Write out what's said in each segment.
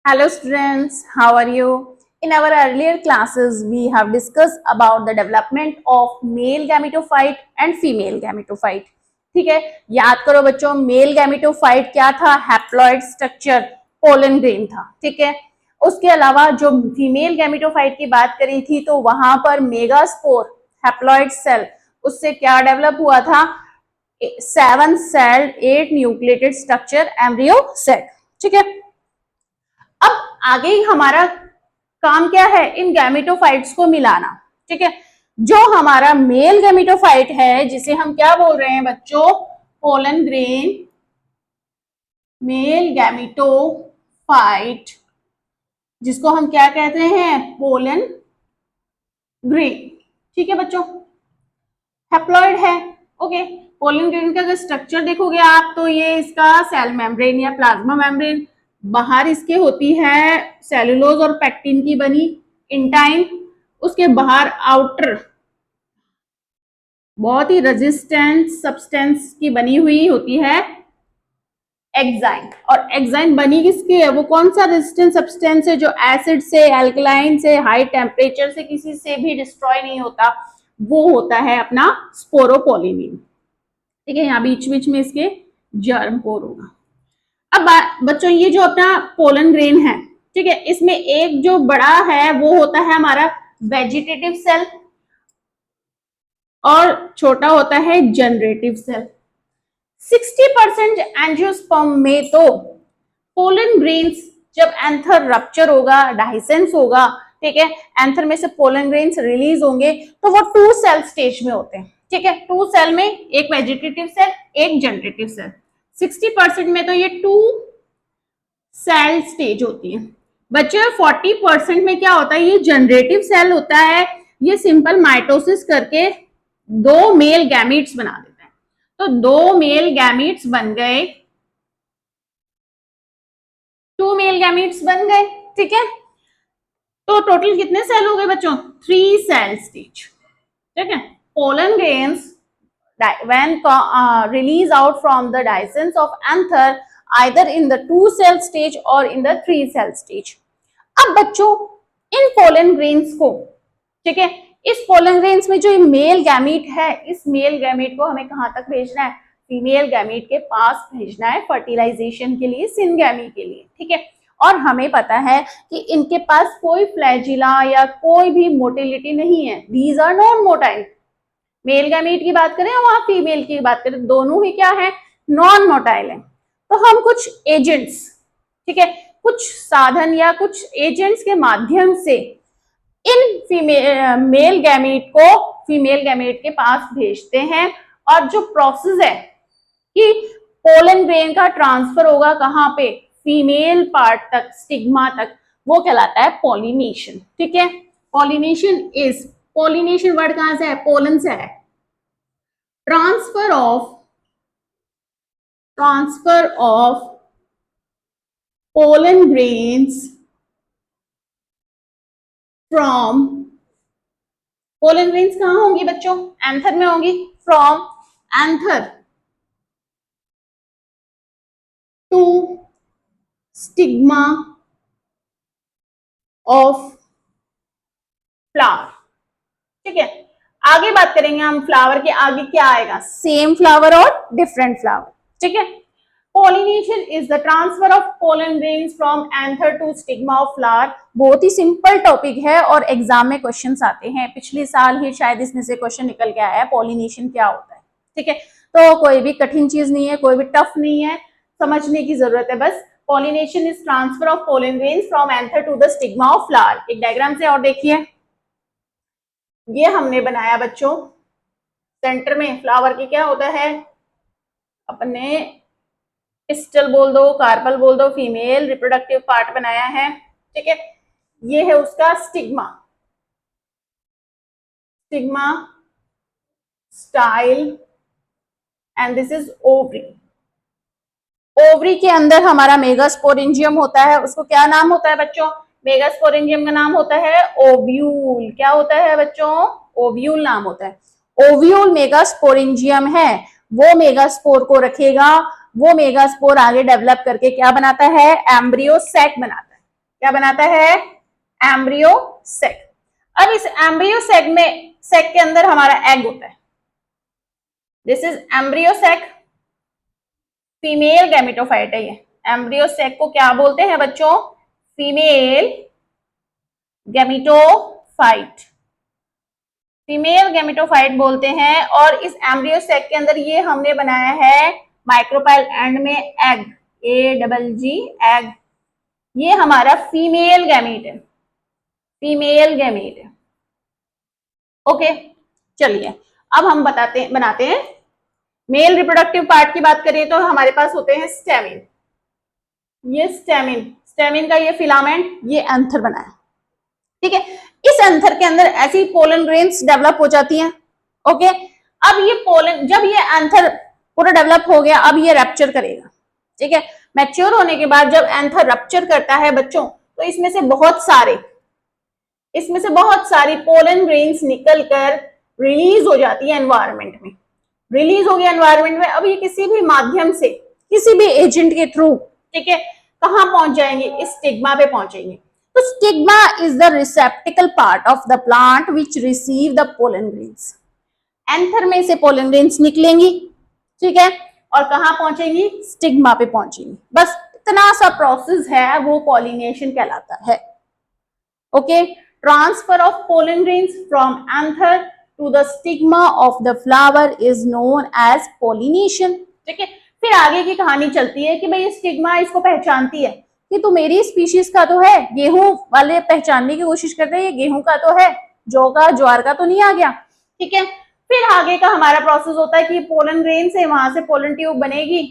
Hello students, how are you? In our earlier classes, we have discussed about the development of male gametophyte and female gametophyte. ठीक है, याद करो बच्चों, male gametophyte क्या था? Haploid structure, pollen grain था. ठीक है, उसके अलावा जो फीमेल गैमेटोफाइट की बात करी थी तो वहां पर मेगास्पोर हैप्लॉइड सेल, उससे क्या डेवलप हुआ था? 7 sailed 8 nucleated structure embryo set. ठीक है, अब आगे ही हमारा काम क्या है? इन गैमेटोफाइट्स को मिलाना. ठीक है, जो हमारा मेल गैमेटोफाइट है जिसे हम क्या बोल रहे हैं बच्चों? पोलन ग्रेन मेल गैमेटोफाइट, जिसको हम क्या कहते हैं? Pollen grain. ठीक है बच्चों, हैप्लॉइड है. ओके, पोलन ग्रेन का अगर स्ट्रक्चर देखोगे आप तो ये इसका सेल मेम्ब्रेन या प्लाज्मा मेम्ब्रेन, बाहर इसके होती है सेलुलोज और पेक्टिन की बनी इंटाइन, उसके बाहर आउटर बहुत ही रेजिस्टेंट सब्सटेंस की बनी हुई होती है एक्साइन. और एक्साइन बनी किसकी है? वो कौन सा रेजिस्टेंट सब्सटेंस है जो एसिड से, एल्कलाइन से, हाई टेम्परेचर से किसी से भी डिस्ट्रॉय नहीं होता? वो होता है अपना स्पोरोपोलिनिन. ठीक है, यहाँ बीच बीच में इसके जर्म पोर होगा. अब बच्चों ये जो अपना पोलन ग्रेन है, ठीक है, इसमें एक जो बड़ा है वो होता है हमारा वेजिटेटिव सेल और छोटा होता है जनरेटिव सेल. 60% एंजियोस्पर्म में तो पोलन ग्रेन्स जब एंथर रप्चर होगा, डाइसेंस होगा, ठीक है, एंथर में से पोलन ग्रेन्स रिलीज होंगे तो वो 2 सेल स्टेज में होते हैं. ठीक है, 2 सेल में एक वेजिटेटिव सेल, एक जनरेटिव सेल. 60% में तो ये 2 सेल स्टेज होती है. बच्चे 40% में क्या होता है? ये जनरेटिव सेल होता है. ये सिंपल माइटोसिस करके 2 मेल गैमीट्स बना देता है. तो 2 मेल गैमीट्स बन गए, 2 मेल गैमीट्स बन गए. ठीक है, तो टोटल कितने सेल हो गए बच्चों? 3 सेल स्टेज. ठीक है, pollen grains when release out from the dehiscence of anther either in the 2 cell stage or in the 3 cell stage. अब बच्चों इन पोलन ग्रेन्स को, ठीक है, इस पोलन ग्रेन्स में जो मेल गैमीट है, इस मेल गैमीट को हमें कहां तक भेजना है? फीमेल गैमीट के पास भेजना है फर्टिलाइजेशन के लिए, सिनगैमी के लिए. ठीक है, और हमें पता है कि इनके पास कोई फ्लैजिला या कोई भी मोटिलिटी नहीं है. These are non motile. Male gamete की बात करें वहां फीमेल की बात करें, दोनों ही क्या है? नॉन मोटाइल है. तो हम कुछ एजेंट्स, ठीक है, कुछ साधन या कुछ एजेंट्स के माध्यम से इन मेल गैमीट को फीमेल गैमीट के पास भेजते हैं. और जो प्रोसेस है कि पोलन ग्रेन का ट्रांसफर होगा कहां पे? फीमेल पार्ट तक, स्टिग्मा तक, वो कहलाता है पॉलिनेशन. ठीक है, पॉलिनेशन इज, पॉलिनेशन वर्ड कहां से है? पोलन से है. Transfer of pollen grains from, pollen grains कहां होंगी बच्चों? एंथर में होंगी. From anther to stigma of flower. ठीक है, आगे बात करेंगे हम फ्लावर के. आगे क्या आएगा? सेम फ्लावर और डिफरेंट फ्लावर. ठीक है, pollination is the transfer of pollen grains from anther to stigma of flower. बहुत ही सिंपल टॉपिक है और एग्जाम में क्वेश्चंस आते हैं. पिछले साल ही शायद इसमें से क्वेश्चन निकल के आया है, पॉलिनेशन क्या होता है. ठीक है, तो कोई भी कठिन चीज नहीं है, कोई भी टफ नहीं है, समझने की जरूरत है बस. Pollination is transfer of pollen grains from anther to the stigma of flower. एक डायग्राम से और देखिए, ये हमने बनाया बच्चों. सेंटर में फ्लावर के क्या होता है? अपने पिस्टल बोल दो, कार्पल बोल दो, फीमेल रिप्रोडक्टिव पार्ट बनाया है. ठीक है, ये है उसका stigma, stigma style, and this is ovary. Ovary के अंदर हमारा मेगास्पोरेंजियम होता है. उसको क्या नाम होता है बच्चों? मेगास्पोरेंजियम का नाम होता है ओव्यूल. क्या होता है बच्चों? ओव्यूल नाम होता है. ओव्यूल मेगास्पोरेंजियम है, वो मेगास्पोर को रखेगा. वो मेगास्पोर आगे डेवलप करके क्या बनाता है? एम्ब्रियो सैक बनाता है. क्या बनाता है? Embryo sac. अब इस एम्ब्रियो सेक के अंदर हमारा एग होता है। This is embryo sac, female gametophyte है ये। एम्ब्रियो सेक को क्या बोलते हैं बच्चों? फीमेल गैमेटोफाइट, फीमेल गैमेटोफाइट बोलते हैं। और इस एम्ब्रियो सेक के अंदर ये हमने बनाया है माइक्रोपाइल एंड में एग, AGG एग। ये हमारा फीमेल गैमेट है, फीमेल गैमेट है। ओके, चलिए अब हम बनाते हैं मेल रिप्रोडक्टिव पार्ट की बात करें तो हमारे पास होते हैं स्टेमिन। ये स्टेमिन का ये फिलामेंट, ये एंथर बना है, ठीक है। इस एंथर के अंदर ऐसी पोलन ग्रेन्स डेवलप हो जाती हैं। ओके, अब ये पोलन, जब ये एंथर पूरा डेवलप हो गया, अब ये रप्चर करेगा, ठीक है। मैच्योर होने के बाद जब एंथर रप्चर करता है बच्चों, तो इसमें से बहुत सारी पोलन ग्रेन्स निकलकर रिलीज हो जाती है एनवायरनमेंट में। रिलीज हो गया एनवायरनमेंट में, अब ये किसी भी माध्यम से, किसी भी एजेंट के थ्रू, ठीक है, कहां पहुंच जाएंगे? इस स्टिग्मा पे पहुंचेंगे। तो stigma is the रिसेप्टिकल part of the plant which receive the pollen grains. Anther में से पोलन ग्रेन्स निकलेंगी, ठीक है, और कहां पहुंचेंगी? स्टिग्मा पे पहुंचेंगी। बस इतना सा प्रोसेस है, वो पॉलिनेशन कहलाता है। Okay, transfer of pollen grains from anther to the stigma of the flower is known as pollination, ठीक है। फिर आगे की कहानी चलती है कि भाई स्टिग्मा इसको पहचानती है कि तू मेरी स्पीशीज का तो है, गेहूं वाले पहचानने की कोशिश करते हैं ये गेहूं का तो है, जौ का ज्वार का तो नहीं आ गया, ठीक है। फिर आगे का हमारा प्रोसेस होता है कि पोलन ग्रेन से वहां से पोलन ट्यूब बनेगी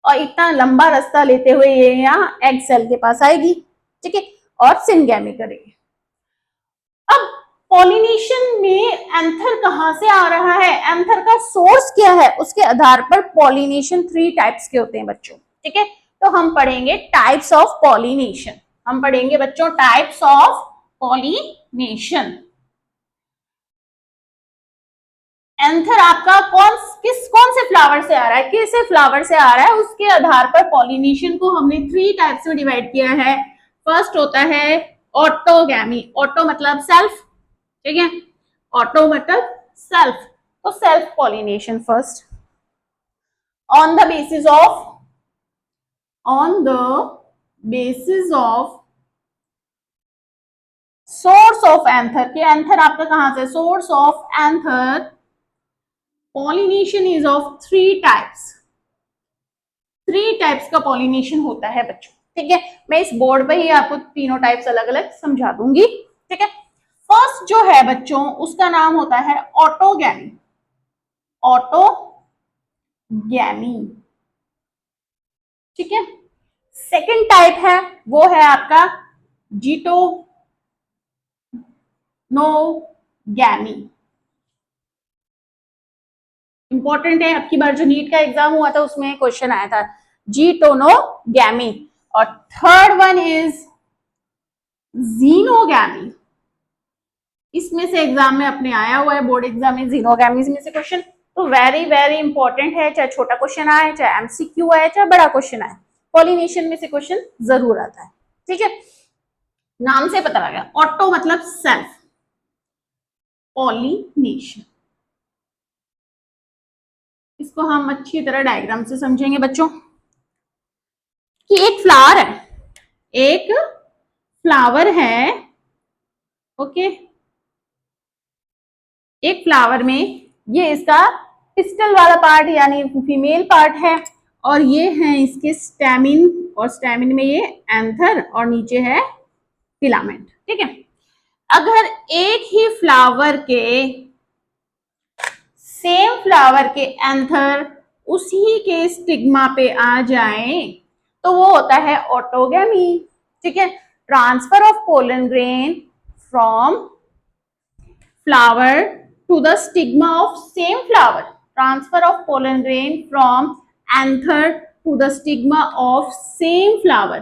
और इतना लंबा रास्ता लेते हुए ये यहाँ एग सेल के पास आएगी, ठीक है, और सिनगैमी करेगी। अब पॉलिनेशन में एंथर कहां से आ रहा है, एंथर का सोर्स क्या है, उसके आधार पर पॉलिनेशन 3 टाइप्स के होते हैं बच्चों, ठीक है। तो हम पढ़ेंगे टाइप्स ऑफ पॉलिनेशन, हम पढ़ेंगे बच्चों टाइप्स ऑफ पॉलिनेशन। एंथर आपका कौन से फ्लावर से आ रहा है, किस फ्लावर से आ रहा है, उसके आधार पर पॉलिनेशन को हमने 3 टाइप्स में डिवाइड किया है। फर्स्ट होता है ऑटोगैमी, ऑटो मतलब सेल्फ, ठीक है, ऑटो मतलब सेल्फ, तो self pollination first on the basis of source of anther, कि एंथर आपका कहां से, source of anther pollination is of 3 types का पॉलिनेशन होता है बच्चों, ठीक है। मैं इस बोर्ड पे ही आपको तीनों टाइप्स अलग अलग समझा दूंगी, ठीक है। फर्स्ट जो है बच्चों उसका नाम होता है ऑटोगैमी, ऑटोगैमी, ठीक है। सेकंड टाइप है वो है आपका जीटोनोगैमी। इंपॉर्टेंट है, अब की बार जो नीट का एग्जाम हुआ था उसमें क्वेश्चन आया था जीटोनोगैमी। और थर्ड वन इज जीनोगैमी, इसमें से एग्जाम में अपने आया हुआ है, बोर्ड एग्जाम में जीनोगैमी में से क्वेश्चन, तो वेरी वेरी इंपॉर्टेंट है, चाहे छोटा क्वेश्चन आए, चाहे एमसीक्यू आए, चाहे बड़ा क्वेश्चन आए, पॉलिनेशन में से क्वेश्चन जरूर आता है, ठीक है। नाम से पता लगा, ऑटो मतलब सेल्फ, पॉलिनेशन, इसको हम अच्छी तरह डायग्राम से समझेंगे बच्चों कि एक फ्लावर है, ओके, एक फ्लावर में ये इसका पिस्टल वाला पार्ट यानी फीमेल पार्ट है, और ये है इसके स्टेमिन, और स्टेमिन में ये एंथर और नीचे है फिलामेंट, ठीक है। अगर एक ही सेम फ्लावर के एंथर उसी के स्टिग्मा पे आ जाए तो वो होता है ऑटोगैमी, ठीक है। Transfer of pollen grain from flower to the stigma of same flower, transfer of pollen grain from anther to the stigma of same flower,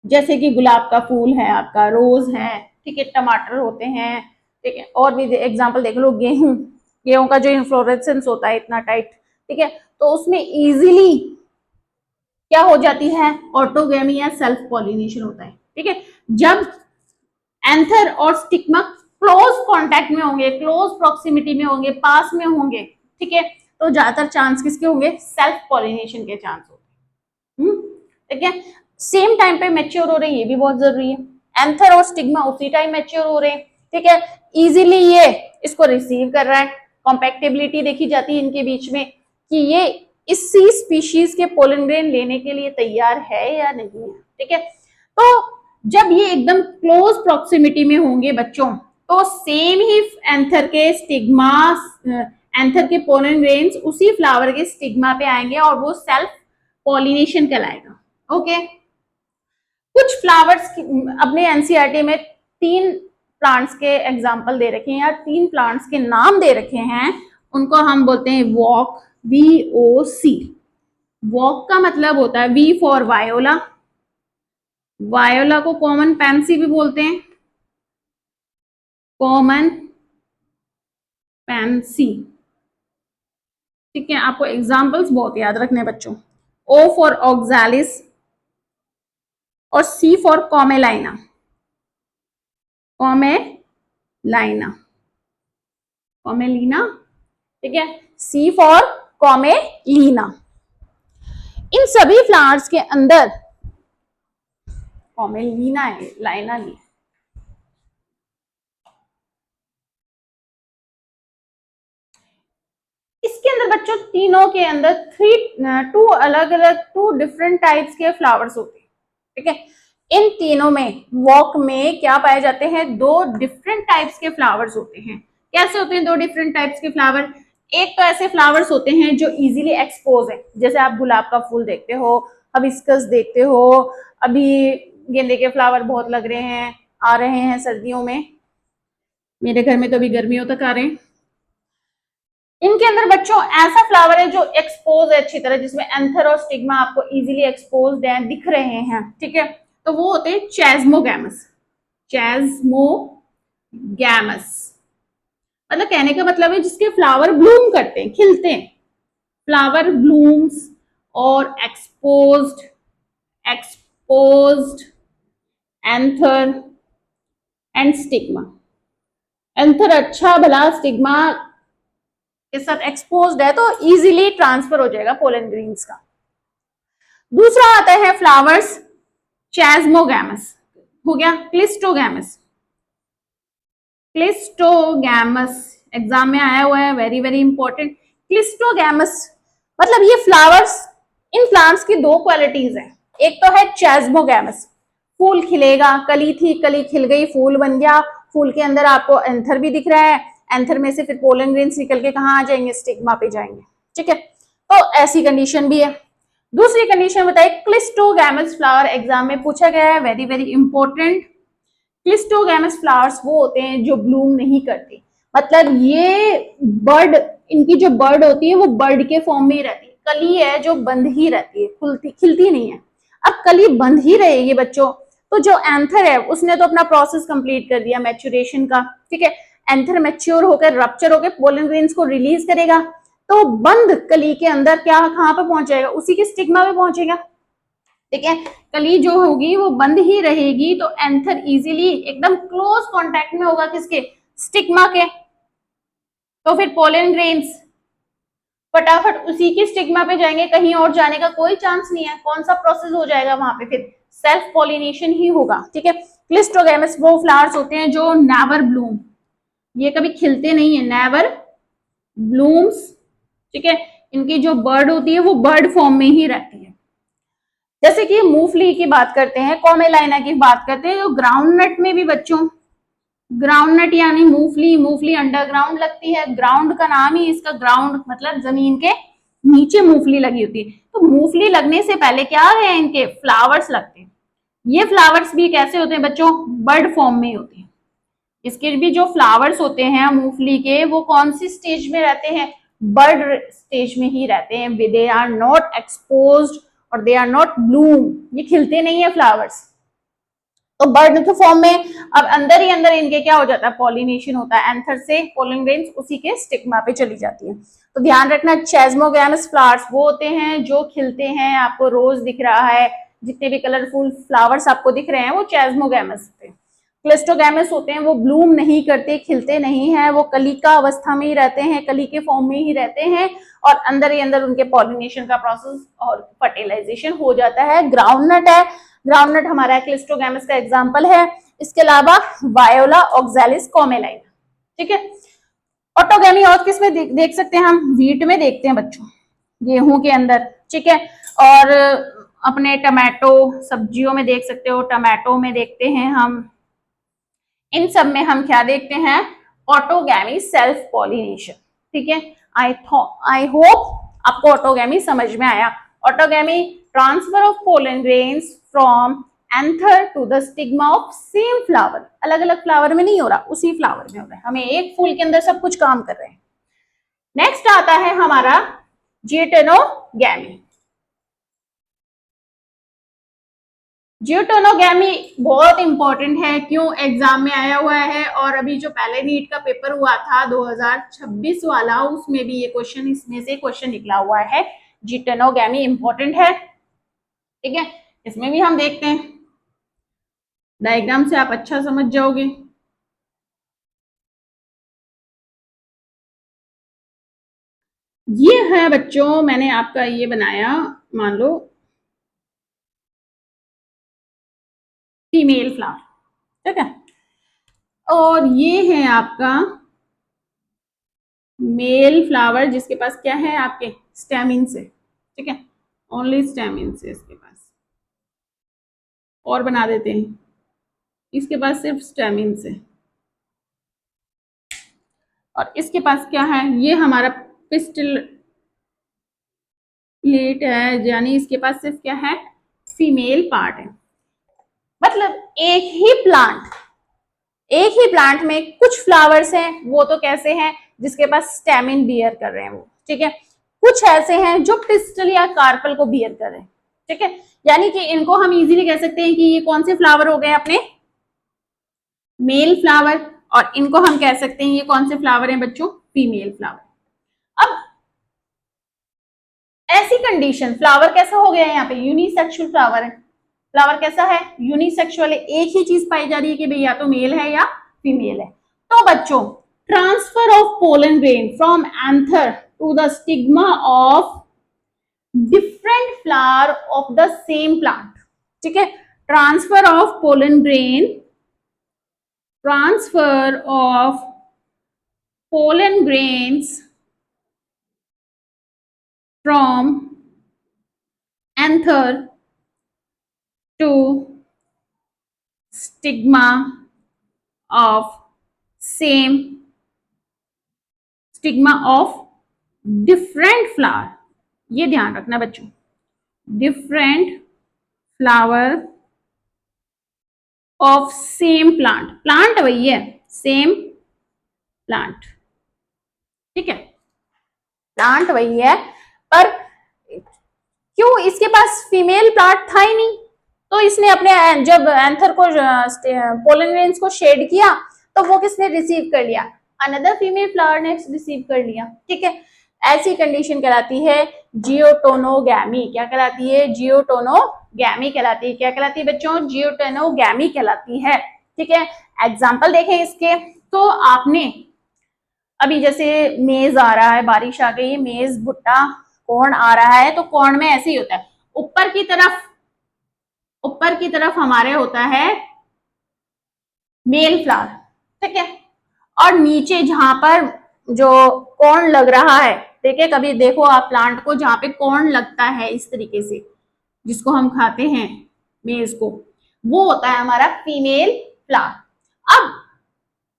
जैसे कि गुलाब का फूल है आपका, रोज है, ठीक है, टमाटर होते हैं, ठीक है, और भी एग्जांपल देख लो, गेहूं का जो इन्फ्लोरेसेंस होता है इतना टाइट, ठीक है, तो उसमें इजीली क्या हो जाती है, ऑटोगेमी या सेल्फ पॉलिनेशन होता है। ठीक है, जब एंथर और स्टिग्मा क्लोज कांटेक्ट में होंगे, क्लोज प्रॉक्सिमिटी में होंगे, पास में होंगे, ठीक है, तो ज्यादातर चांस किसके होंगे, सेल्फ पॉलिनेशन के चांस होंगे। ठीक है, सेम टाइम पे मैच्योर हो रहे हैं, ये भी बहुत जरूरी है। एंथर और स्टिग्मा उसी टाइम मैच्योर हो रहे हैं। ठीक है, इजीली ये इसको रिसीव कर रहा है, कॉम्पैक्टेबिलिटी देखी जाती है इनके बीच में कि ये इसी स्पीशीज के पोलन ग्रेन लेने के लिए तैयार है या नहीं है। ठीक है, तो जब ये एकदम क्लोज प्रॉक्सिमिटी में होंगे बच्चों, तो सेम ही एंथर के स्टिग्मा, एंथर के पोलन ग्रेन्स उसी फ्लावर के स्टिग्मा पे आएंगे और वो सेल्फ पॉलिनेशन कहलाएगा। ओके, कुछ फ्लावर्स अपने एनसीईआरटी में 3 प्लांट्स के एग्जाम्पल दे रखे हैं या 3 प्लांट्स के नाम दे रखे हैं, उनको हम बोलते हैं वॉक, VOC। वॉक का मतलब होता है V फॉर वायोला, वायोला को कॉमन पैंसी भी बोलते हैं, कॉमन पैंसी। ठीक है, आपको एग्जाम्पल्स बहुत याद रखने बच्चों। O फॉर ऑक्सैलिस और C फॉर कॉमेलाइना, कॉमेलाइना, कॉमेलिना। ठीक है, C फॉर कॉमेलिना। इन सभी फ्लावर्स के अंदर कॉमेलिना है, लाइना नहीं। इसके अंदर बच्चों तीनों के अंदर टू अलग अलग, 2 डिफरेंट टाइप्स के फ्लावर्स होते हैं। ठीक है, इन तीनों में वॉक में क्या पाए जाते हैं, 2 डिफरेंट टाइप्स के फ्लावर्स होते हैं। कैसे होते हैं 2 डिफरेंट टाइप्स के फ्लावर, एक तो ऐसे फ्लावर्स होते हैं जो इजीली एक्सपोज है, जैसे आप गुलाब का फूल देखते हो, हिबिस्कस देखते हो, अभी गेंदे के फ्लावर बहुत लग रहे हैं, आ रहे हैं सर्दियों में, मेरे घर में तो अभी गर्मियों तक आ रहे हैं। इनके अंदर बच्चों ऐसा फ्लावर है जो एक्सपोज है अच्छी तरह, जिसमें एंथर और स्टिग्मा आपको इजीली एक्सपोज्ड है, दिख रहे हैं। ठीक है, तो वो होते हैं चैस्मोगैमस। चैस्मोगैमस मतलब कहने का मतलब है जिसके फ्लावर ब्लूम करते हैं, खिलते हैं, फ्लावर ब्लूम्स और exposed anther and stigma. Anther अच्छा भला स्टिग्मा के साथ एक्सपोज्ड है तो इजीली ट्रांसफर हो जाएगा पोलन ग्रेन्स का। दूसरा आता है फ्लावर्स चैस्मोगैमस, हो गया क्लिस्टोगैमस। क्लिस्टोगैमस एग्जाम में आया हुआ है, वेरी वेरी इंपॉर्टेंट। क्लिस्टोगैमस मतलब ये फ्लावर्स, इन प्लांट्स की 2 क्वालिटीज हैं। एक तो है चैस्मोगैमस, फूल खिलेगा, कली थी, कली खिल गई, फूल बन गया, फूल के अंदर आपको एंथर भी दिख रहा है, एंथर में से फिर पोलन ग्रेन्स निकल के कहाँ आ जाएंगे, स्टिग्मा पे जाएंगे। ठीक है, तो ऐसी कंडीशन भी है। दूसरी कंडीशन बताइए, क्लिस्टोगैमस फ्लावर एग्जाम में पूछा गया है, very very important. Cleistogamous flowers वो होते हैं जो ब्लूम नहीं करते, मतलब ये बर्ड, इनकी जो बर्ड होती है वो बर्ड के फॉर्म में ही रहती है, कली है जो बंद ही रहती है, खिलती नहीं है। अब कली बंद ही रहेगी बच्चों, तो जो एंथर है उसने तो अपना प्रोसेस कंप्लीट कर दिया मैच्योरेशन का। ठीक है, एंथर मैच्योर होकर रप्चर होकर पोलन ग्रेन्स को रिलीज करेगा, तो बंद कली के अंदर क्या कहाँ पे पहुंच जाएगा, उसी के स्टिग्मा पे पहुंचेगा। ठीक है, कली जो होगी वो बंद ही रहेगी, तो एंथर इजीली एकदम क्लोज कांटेक्ट में होगा किसके, स्टिग्मा के, तो फिर पोलन ग्रेन्स फटाफट उसी की स्टिग्मा पे जाएंगे, कहीं और जाने का कोई चांस नहीं है। कौन सा प्रोसेस हो जाएगा वहां पे, फिर सेल्फ पॉलिनेशन ही होगा। ठीक है, क्लिस्टोगैमस वो फ्लावर्स होते हैं जो नेवर ब्लूम, ये कभी खिलते नहीं है, नेवर ब्लूम्स। ठीक है, इनकी जो बर्ड होती है वो बर्ड फॉर्म में ही रहती है। जैसे कि मूंगफली की बात करते हैं, कॉमेलाइना की बात करते हैं, जो ग्राउंड नट में भी बच्चों, ग्राउंड नट यानी मूंगफली, मूंगफली अंडरग्राउंड लगती है, ग्राउंड का नाम ही इसका, ग्राउंड मतलब जमीन के नीचे मूंगफली लगी होती है। तो मूंगफली लगने से पहले क्या है, इनके फ्लावर्स लगते हैं। ये फ्लावर्स भी कैसे होते हैं बच्चों, बर्ड फॉर्म में होते हैं। इसके भी जो फ्लावर्स होते हैं मूंगफली के, वो कौन सी स्टेज में रहते हैं, बर्ड स्टेज में ही रहते हैं। दे आर नॉट एक्सपोज्ड और दे आर नॉट ब्लूम, ये खिलते नहीं है फ्लावर्स। तो बर्ड फॉर्म में अब अंदर ही अंदर इनके क्या हो जाता है, पॉलिनेशन होता है, एंथर से पोलन ग्रेन्स उसी के स्टिग्मा पे चली जाती है। तो ध्यान रखना, चेस्मोगैमस फ्लावर्स वो होते हैं जो खिलते हैं, आपको रोज दिख रहा है, जितने भी कलरफुल फ्लावर्स आपको दिख रहे हैं वो चेस्मोगैमस होते हैं। क्लिस्टोगैमस होते हैं वो ब्लूम नहीं करते, खिलते नहीं है, वो कली का अवस्था में ही रहते हैं, कली के फॉर्म में ही रहते हैं और अंदर ही अंदर उनके पॉलिनेशन का प्रोसेस और फर्टिलाइजेशन हो जाता है। ग्राउंडनट है, ग्राउंडनट हमारा क्लिस्टोगैमस का एग्जाम्पल है। इसके अलावा वायोला ऑक्सैलिस कॉमेलाइन, ठीक है। ऑटोगैमी और किस में देख सकते हैं हम, व्हीट में देखते हैं बच्चों, गेहूं के अंदर, ठीक है। और अपने टमाटो सब्जियों में देख सकते हो, टमाटो में देखते हैं हम, इन सब में हम क्या देखते हैं, ऑटोगैमी, सेल्फ पॉलिनेशन, ठीक है। आई होप आपको ऑटोगैमी समझ में आया। Autogamy, transfer of pollen grains from anther to the stigma of same flower, अलग अलग फ्लावर में नहीं हो रहा, उसी फ्लावर में हो रहा है, हमें एक फूल के अंदर सब कुछ काम कर रहे हैं। नेक्स्ट आता है हमारा जियोटेनोगैमी। जियोटेनोगैमी बहुत इंपॉर्टेंट है, क्यों, एग्जाम में आया हुआ है और अभी जो पहले नीट का पेपर हुआ था 2026 वाला, उसमें भी ये क्वेश्चन, इसमें से क्वेश्चन निकला हुआ है। जियोटेनोगैमी इंपॉर्टेंट है, ठीक है। इसमें भी हम देखते हैं, डायग्राम से आप अच्छा समझ जाओगे। ये है बच्चों, मैंने आपका ये बनाया, मान लो फीमेल फ्लावर, ठीक है, और ये है आपका मेल फ्लावर जिसके पास क्या है, आपके स्टेमिन से, ठीक है, ओनली स्टेमिन से इसके पास, और बना देते हैं, इसके पास सिर्फ स्टेमिन से, और इसके पास क्या है, ये हमारा पिस्टिलेट है, यानी इसके पास सिर्फ क्या है, फीमेल पार्ट है। मतलब एक ही प्लांट में कुछ फ्लावर्स हैं, वो तो कैसे हैं, जिसके पास स्टेमिन बियर कर रहे हैं वो, ठीक है। कुछ ऐसे हैं जो पिस्टल या कार्पल को बियर कर रहे हैं, ठीक है। यानी कि इनको हम इजीली कह सकते हैं कि ये कौन से फ्लावर हो गए अपने, मेल फ्लावर, और इनको हम कह सकते हैं ये कौन से फ्लावर हैं बच्चों, फीमेल फ्लावर। अब ऐसी कंडीशन, फ्लावर कैसा हो गया है, यहाँ पे यूनिसेक्सुअल फ्लावर है, फ्लावर कैसा है, यूनिसेक्सुअल है, एक ही चीज पाई जा रही है कि भाई या तो मेल है या फीमेल है। तो बच्चों, transfer of pollen grain from anther to the stigma of different flower of the same plant, ठीक है। Transfer of pollen grain, transfer of pollen grains from anther to stigma of same, stigma of different flower, ये ध्यान रखना बच्चों, different flower of same plant, plant वही है, same plant, ठीक है, प्लांट वही है, पर क्यों, इसके पास फीमेल प्लांट था ही नहीं, तो इसने अपने जब एंथर को, पोलन ग्रेन्स को शेड किया, तो वो किसने रिसीव कर लिया, अनदर फीमेल फ्लावर ने रिसीव कर लिया, ठीक है। ऐसी कंडीशन कहलाती है जियोटोनोगैमी, क्या कहलाती है, जियोटोनोगैमी कहलाती है, क्या कहलाती है बच्चों, जियोटोनोगैमी कहलाती है, ठीक है। एग्जाम्पल देखें इसके, तो आपने अभी जैसे मेज आ रहा है, बारिश आ गई, मेज, भुट्टा, कॉर्न आ रहा है, तो कॉर्न में ऐसे ही होता है, ऊपर की तरफ हमारे होता है मेल फ्लावर, ठीक है, और नीचे जहां पर जो कॉर्न लग रहा है, देखिए कभी देखो आप प्लांट को, जहां पे कॉर्न लगता है इस तरीके से, जिसको हम खाते हैं मेज को, वो होता है हमारा फीमेल फ्लावर। अब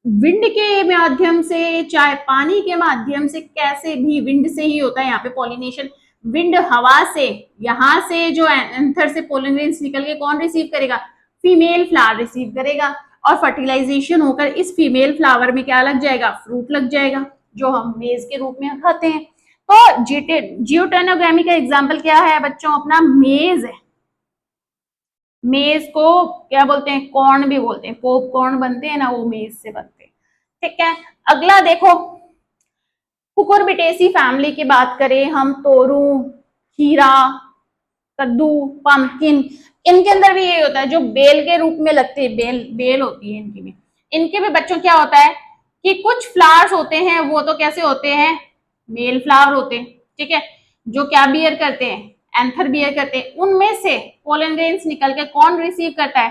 विंड के माध्यम से, चाहे पानी के माध्यम से, कैसे भी, विंड से ही होता है यहाँ पे पॉलिनेशन, विंड, हवा से, यहां से जो एंथर से पोलन ग्रेन्स निकल के कौन रिसीव करेगा, फीमेल फ्लावर रिसीव करेगा, और फर्टिलाइजेशन होकर इस फीमेल फ्लावर में क्या लग जाएगा, फ्रूट लग जाएगा, जो हम मेज के रूप में खाते हैं। तो जियोटेनोगैमी का एग्जाम्पल क्या है बच्चों, अपना मेज है, मेज को क्या बोलते हैं, कॉर्न भी बोलते हैं, पॉपकॉर्न बनते हैं ना, वो मेज से बनते हैं। ठीक है, अगला देखो, कुकुरबिटेसी फैमिली की बात करें हम, तोरू, खीरा, कद्दू, पम्पकिन, इनके अंदर भी ये होता है, जो बेल के रूप में लगते हैं, बेल बेल होती है इनकी भी। इनके भी बच्चों क्या होता है कि कुछ फ्लावर्स होते हैं वो तो कैसे होते हैं, मेल फ्लावर होते हैं। ठीक है, जो क्या बियर करते हैं, एंथर बियर करते हैं, उनमें से पोलन ग्रेन्स निकल के कौन रिसीव करता है,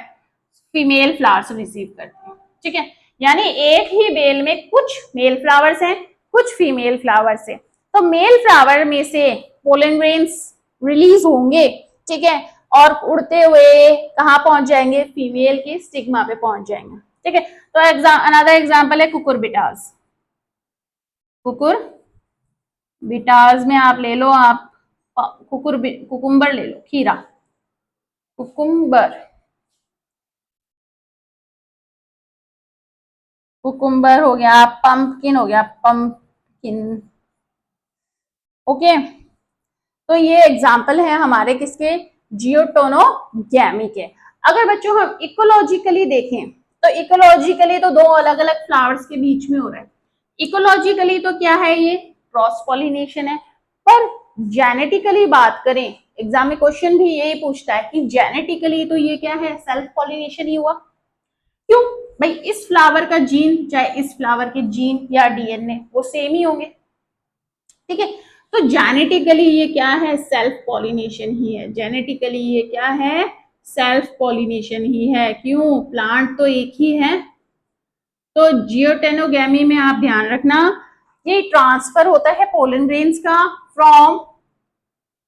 फीमेल फ्लावर्स रिसीव करते हैं। ठीक है, यानी एक ही बेल में कुछ मेल फ्लावर्स हैं, कुछ फीमेल फ्लावर्स हैं। तो मेल फ्लावर में से पोलन ग्रेन्स रिलीज होंगे। ठीक है, और उड़ते हुए कहाँ पहुंच जाएंगे, फीमेल की स्टिग्मा पे पहुंच जाएंगे। ठीक है, तो अनदर एग्जांपल है कुकुरबिटास। कुकुरबिटास में आप ले लो, आप कुकुम्बर ले लो, खीरा, कुकुम्बर, कुकुम्बर हो गया, पंपकिन हो गया, पंपकिन। ओके, तो ये एग्जाम्पल है हमारे किसके, जियोटोनोगैमी के। अगर बच्चों हम इकोलॉजिकली देखें, तो इकोलॉजिकली तो दो अलग अलग फ्लावर्स के बीच में हो रहा है। इकोलॉजिकली तो क्या है, ये क्रॉस पॉलिनेशन है। पर जेनेटिकली बात करें, एग्जाम में क्वेश्चन भी यही पूछता है कि जेनेटिकली तो ये क्या है, सेल्फ पॉलिनेशन ही हुआ। क्यों भाई, इस फ्लावर का जीन चाहे इस फ्लावर के जीन या डीएनए वो सेम ही होंगे। ठीक है, तो जेनेटिकली ये क्या है, सेल्फ पॉलिनेशन ही है। जेनेटिकली ये क्या है, सेल्फ पॉलिनेशन ही है। क्यों, प्लांट तो एक ही है। तो जियोटेनोगैमी में आप ध्यान रखना, ये ट्रांसफर होता है पोलन ग्रेन्स का from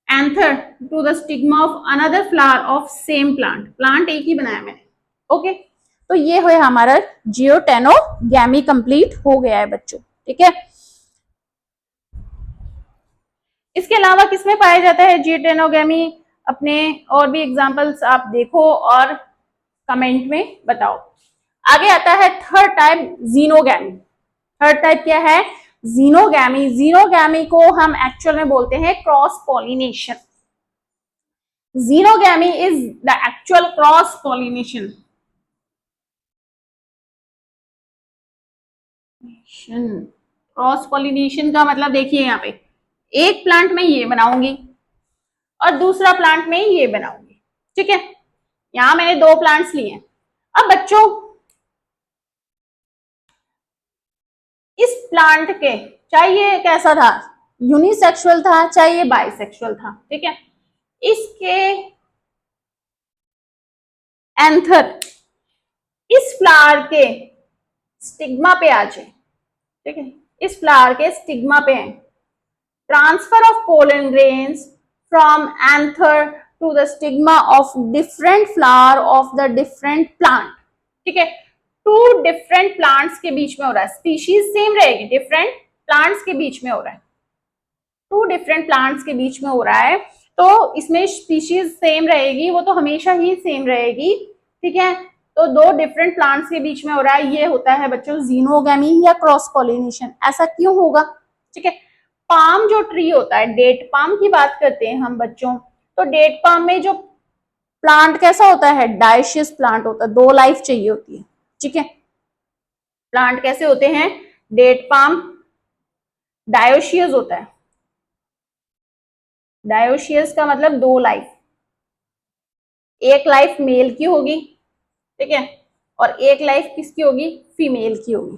anther to the stigma of another flower of same plant. Plant एक ही बनाया मैंने। ओके, तो ये है हमारा जियोटेनोगैमी कंप्लीट हो गया है बच्चों। ठीक है, इसके अलावा किसमें पाया जाता है जियोटेनोगैमी, अपने और भी एग्जांपल्स आप देखो और कमेंट में बताओ। आगे आता है third type, xenogamy. Third type क्या है, जीनोगैमी। जीनोगैमी को हम एक्चुअल में बोलते हैं cross pollination. Xenogamy is the actual cross pollination. Cross pollination का मतलब देखिए, यहाँ पे एक प्लांट में ये बनाऊंगी और दूसरा प्लांट में ये बनाऊंगी। ठीक है, यहां मैंने दो प्लांट्स लिए हैं। अब बच्चों, इस प्लांट के, चाहे ये कैसा था, यूनिसेक्सुअल था चाहे ये बाइसेक्सुअल था, ठीक है, इसके एंथर इस फ्लावर के स्टिग्मा पे आ जाए। ठीक है, इस फ्लावर के स्टिग्मा पे है। Transfer of pollen grains from anther to the stigma of different flower of the different plant. ठीक है, टू डिफरेंट प्लांट्स के बीच में हो रहा है, स्पीशीज सेम रहेगी, डिफरेंट प्लांट्स के बीच में हो रहा है, टू डिफरेंट प्लांट्स के बीच में हो रहा है। तो इसमें स्पीशीज सेम रहेगी, वो तो हमेशा ही सेम रहेगी। ठीक है, तो दो डिफरेंट प्लांट्स के बीच में हो रहा है, ये होता है बच्चों जीनोगैमी या क्रॉस पॉलिनेशन। ऐसा क्यों होगा, ठीक है। पाम जो ट्री होता है, डेट पाम की बात करते हैं हम बच्चों, तो डेट पाम में जो प्लांट कैसा होता है, डायशियस प्लांट होता है, दो लाइफ चाहिए होती है। ठीक है, प्लांट कैसे होते हैं, डेट पाम डायोशियस होता है। डायोशियस का मतलब दो लाइफ, एक लाइफ मेल की होगी, ठीक है, और एक लाइफ किसकी होगी, फीमेल की होगी।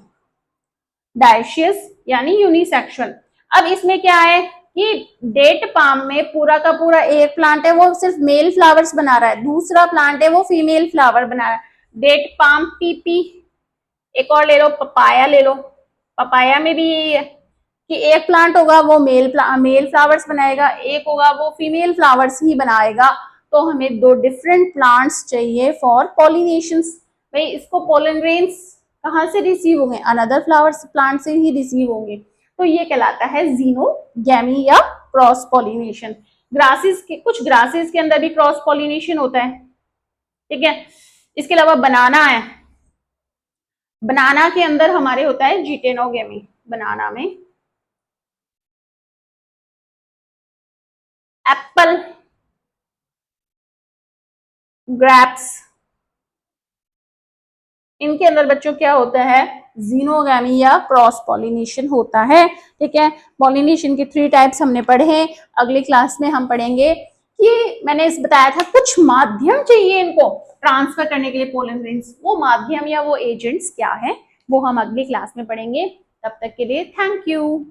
डायोशियस यानी यूनिसेक्सुअल। अब इसमें क्या है कि डेट पाम में पूरा का पूरा एक प्लांट है वो सिर्फ मेल फ्लावर्स बना रहा है, दूसरा प्लांट है वो फीमेल फ्लावर बना रहा है। डेट पाम पीपी। एक और ले लो, पपाया ले लो। पपाया में भी यही है कि एक प्लांट होगा वो मेल फ्लावर्स बनाएगा, एक होगा वो फीमेल फ्लावर्स ही बनाएगा। तो हमें दो डिफरेंट प्लांट्स चाहिए फॉर पॉलिनेशन। भाई इसको पोलन ग्रेन्स कहाँ से रिसीव होंगे, अनदर फ्लावर्स प्लांट से ही रिसीव होंगे। तो ये कहलाता है जीनोगैमी या क्रॉस पॉलिनेशन। ग्रासेस के, कुछ ग्रासेस के अंदर भी क्रॉस पॉलिनेशन होता है। ठीक है, इसके अलावा बनाना है, बनाना के अंदर हमारे होता है जिटेनोगेमी। बनाना में एप्पल, ग्रैप्स, इनके अंदर बच्चों क्या होता है, जीनोगैमी या क्रॉस पॉलिनेशन होता है। ठीक है, पॉलिनेशन के 3 टाइप्स हमने पढ़े हैं। अगली क्लास में हम पढ़ेंगे कि मैंने इस बताया था कुछ माध्यम चाहिए इनको ट्रांसफर करने के लिए पोलन ग्रेन्स, वो माध्यम या वो एजेंट्स क्या है वो हम अगली क्लास में पढ़ेंगे। तब तक के लिए थैंक यू।